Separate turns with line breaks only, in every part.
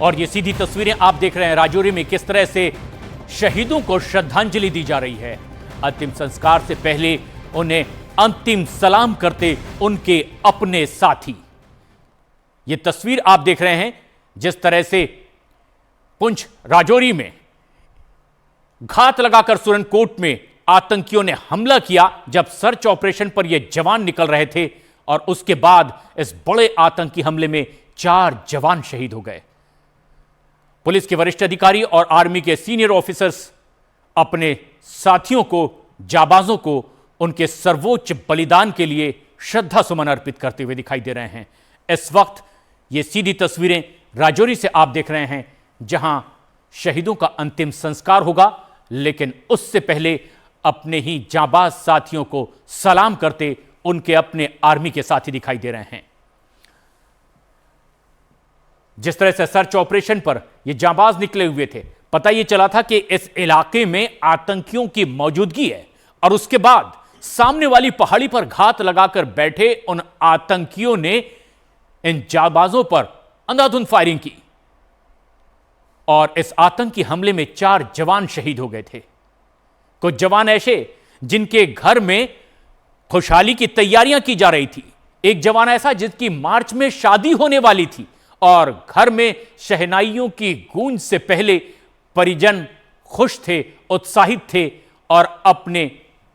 और ये सीधी तस्वीरें आप देख रहे हैं राजौरी में किस तरह से शहीदों को श्रद्धांजलि दी जा रही है। अंतिम संस्कार से पहले उन्हें अंतिम सलाम करते उनके अपने साथी। ये तस्वीर आप देख रहे हैं जिस तरह से पुंछ राजौरी में घात लगाकर सुरनकोट में आतंकियों ने हमला किया जब सर्च ऑपरेशन पर ये जवान निकल रहे थे, और उसके बाद इस बड़े आतंकी हमले में 4 जवान शहीद हो गए। पुलिस के वरिष्ठ अधिकारी और आर्मी के सीनियर ऑफिसर्स अपने साथियों को, जाबाजों को उनके सर्वोच्च बलिदान के लिए श्रद्धा सुमन अर्पित करते हुए दिखाई दे रहे हैं। इस वक्त ये सीधी तस्वीरें राजौरी से आप देख रहे हैं जहां शहीदों का अंतिम संस्कार होगा, लेकिन उससे पहले अपने ही जाबाज साथियों को सलाम करते उनके अपने आर्मी के साथी दिखाई दे रहे हैं। जिस तरह से सर्च ऑपरेशन पर ये जाबाज निकले हुए थे, पता ये चला था कि इस इलाके में आतंकियों की मौजूदगी है, और उसके बाद सामने वाली पहाड़ी पर घात लगाकर बैठे उन आतंकियों ने इन जाबाजों पर अंधाधुंध फायरिंग की, और इस आतंकी हमले में 4 जवान शहीद हो गए थे। कुछ जवान ऐसे जिनके घर में खुशहाली की तैयारियां की जा रही थी। एक जवान ऐसा जिसकी मार्च में शादी होने वाली थी, और घर में शहनाइयों की गूंज से पहले परिजन खुश थे, उत्साहित थे, और अपने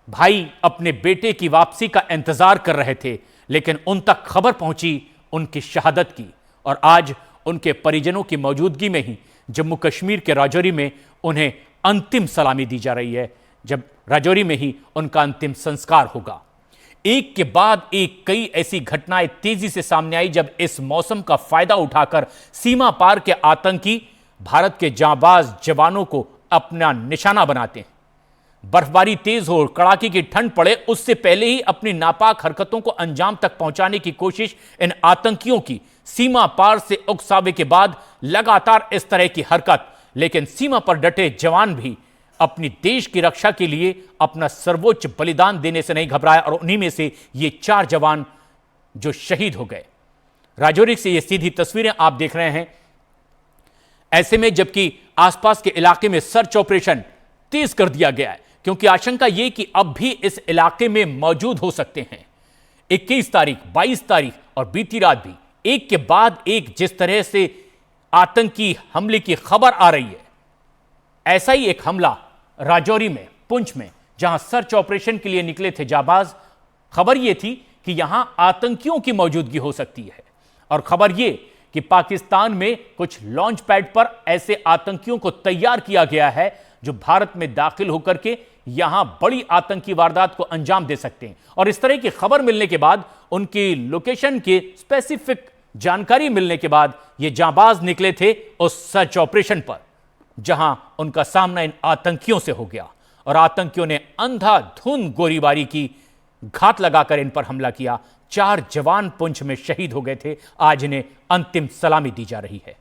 भाई, अपने बेटे की वापसी का इंतजार कर रहे थे। लेकिन उन तक खबर पहुंची उनकी शहादत की, और आज उनके परिजनों की मौजूदगी में ही जम्मू कश्मीर के राजौरी में उन्हें अंतिम सलामी दी जा रही है, जब राजौरी में ही उनका अंतिम संस्कार होगा। एक के बाद एक कई ऐसी घटनाएं तेजी से सामने आई जब इस मौसम का फायदा उठाकर सीमा पार के आतंकी भारत के जांबाज जवानों को अपना निशाना बनाते हैं। बर्फबारी तेज हो, कड़ाके की ठंड पड़े, उससे पहले ही अपनी नापाक हरकतों को अंजाम तक पहुंचाने की कोशिश इन आतंकियों की सीमा पार से उकसावे के बाद लगातार इस तरह की हरकत। लेकिन सीमा पर डटे जवान भी अपनी देश की रक्षा के लिए अपना सर्वोच्च बलिदान देने से नहीं घबराया, और उन्हीं में से ये 4 जवान जो शहीद हो गए। राजौरी से ये सीधी तस्वीरें आप देख रहे हैं। ऐसे में जबकि आसपास के इलाके में सर्च ऑपरेशन तेज कर दिया गया है, क्योंकि आशंका यह कि अब भी इस इलाके में मौजूद हो सकते हैं। 21 तारीख, 22 तारीख और बीती रात भी एक के बाद एक जिस तरह से आतंकी हमले की खबर आ रही है, ऐसा ही एक हमला राजौरी में, पुंछ में, जहां सर्च ऑपरेशन के लिए निकले थे जाबाज। खबर यह थी कि यहां आतंकियों की मौजूदगी हो सकती है, और खबर यह कि पाकिस्तान में कुछ लॉन्च पैड पर ऐसे आतंकियों को तैयार किया गया है जो भारत में दाखिल होकर के यहां बड़ी आतंकी वारदात को अंजाम दे सकते हैं। और इस तरह की खबर मिलने के बाद, उनकी लोकेशन की स्पेसिफिक जानकारी मिलने के बाद ये जांबाज निकले थे उस सर्च ऑपरेशन पर, जहां उनका सामना इन आतंकियों से हो गया, और आतंकियों ने अंधाधुंध गोलीबारी की, घात लगाकर इन पर हमला किया। 4 जवान पुंछ में शहीद हो गए थे। आज इन्हें अंतिम सलामी दी जा रही है।